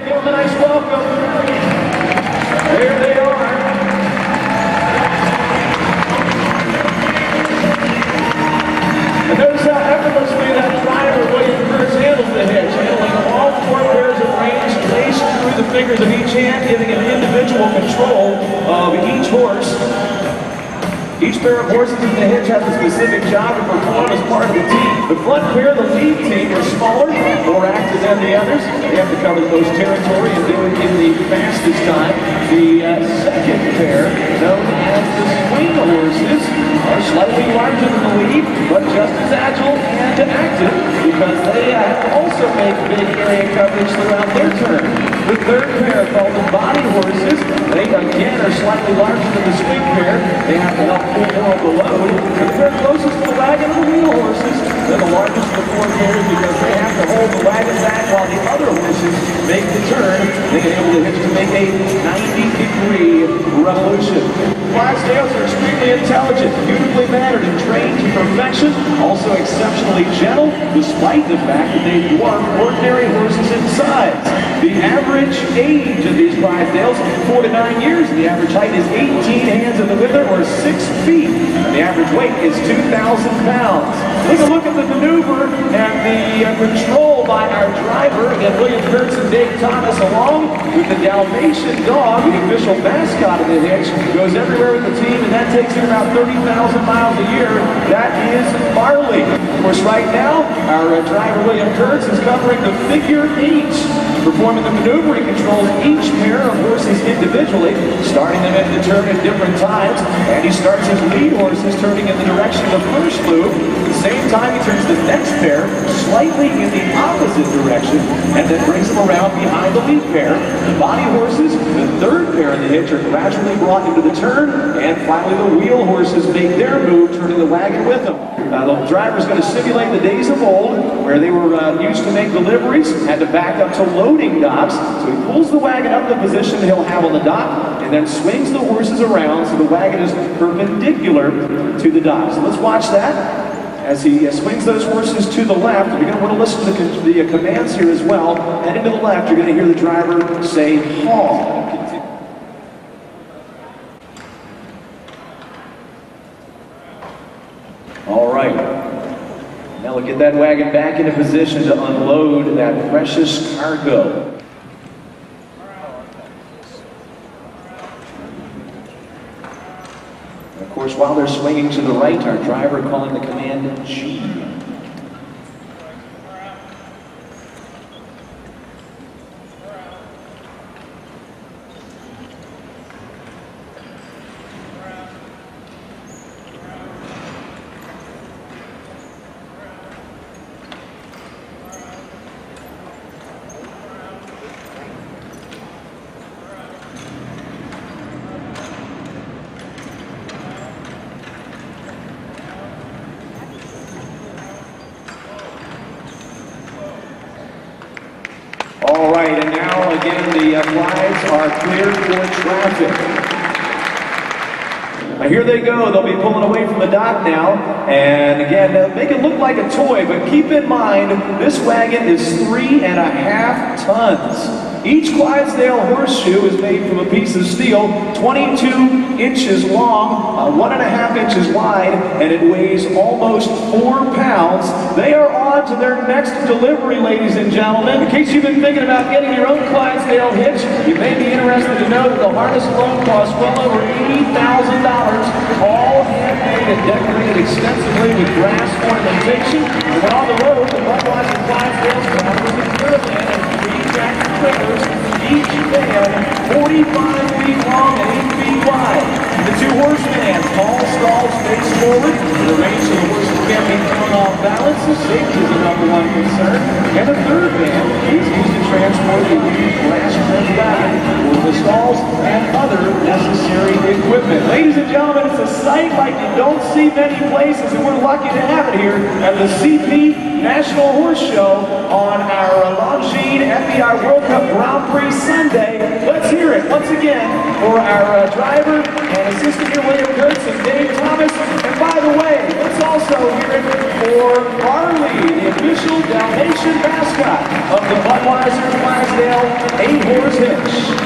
Give them a nice welcome. There they are. And notice how effortlessly that driver, William Kurtz, handles the hitch, handling all 4 pairs of reins placed through the fingers of each hand, giving him individual control of each horse. Each pair of horses in the hitch has a specific job to perform as part of the team. The front pair, the lead team, are smaller, more active than the others. They have to cover the most territory and do it in the fastest time. The second pair, known as the swing horses, are slightly larger than the lead, but just as agile and active because they also make big area coverage throughout their turn. The third pair, called the body horses, they again are slightly larger than the swing pair. They have to help pull more of the load. And they're closest to the wagon of the wheel horses. They're the largest of the 4 pairs because they have to hold the wagon back while the other horses make the turn. They can able to hitch to make a 90-degree revolution. Clydesdales are extremely intelligent, beautifully mannered, and trained to perfection. Also exceptionally gentle, despite the fact that they dwarf ordinary horses in size. The average age of these Clydesdales is 4 to 9 years. The average height is 18 hands in the wither, or 6 feet. And the average weight is 2,000 pounds. Take a look at the maneuver and the control by our driver. Again, William Kurtz and Dave Thomas, along with the Dalmatian dog, the official mascot of the hitch, goes everywhere with the team, and that takes him about 30,000 miles a year. That is Marley. Of course, right now, our driver, William Kurtz, is covering the figure 8. Performing the maneuver, he controls each pair of horses individually, starting them into the turn at different times, and he starts his lead horses turning in the direction of the first loop. At the same time, he turns the next pair slightly in the opposite direction, and then brings them around behind the lead pair. The body horses, the third pair in the hitch, are gradually brought into the turn, and finally the wheel horses make their move, turning the wagon with them. The driver's going to simulate the days of old, where they were used to make deliveries, had to back up to loading docks. So he pulls the wagon up the position he'll have on the dock, and then swings the horses around so the wagon is perpendicular to the dock. So let's watch that. As he swings those horses to the left, you're going to want to listen to the commands here as well. Heading to the left, you're going to hear the driver say, "Haul." All right. Now we'll get that wagon back into position to unload that precious cargo. Of course, while they're swinging to the right, our driver calling the command G. All right, and now again the flags are cleared for traffic. Now here they go. They'll be pulling away from the dock now. And again, they'll make it look like a toy, but keep in mind, this wagon is 3.5 tons. Each Clydesdale horseshoe is made from a piece of steel, 22 inches long, 1.5 inches wide, and it weighs almost 4 pounds. They are on to their next delivery, ladies and gentlemen. In case you've been thinking about getting your own Clydesdale hitch, you may be interested to know that the harness alone costs well over $80,000, all handmade and decorated extensively with brass ornamentation. And when on the road, the Budweiser Clydesdales come with a caravan and 3 tractor trailers, each van 45 feet long and 8 feet wide. The 2 horse vans, tall stalls face forward, the range of the horses can't be thrown off balance, so safety is the #1 concern. And the third van is used to transport the glass trim wagon with the stalls and other necessary equipment. Ladies and gentlemen, it's a sight like you don't see many places, and we're lucky to have it here at the CP National Horse Show on our Longines FEI World Cup Grand Prix Sunday. Let's hear it once again for our driver and assistant here, William Kurtz and Dave Thomas. And by the way, let's all also hear it for Harley, the official Dalmatian mascot of the Budweiser Clydesdale 8-horse hitch.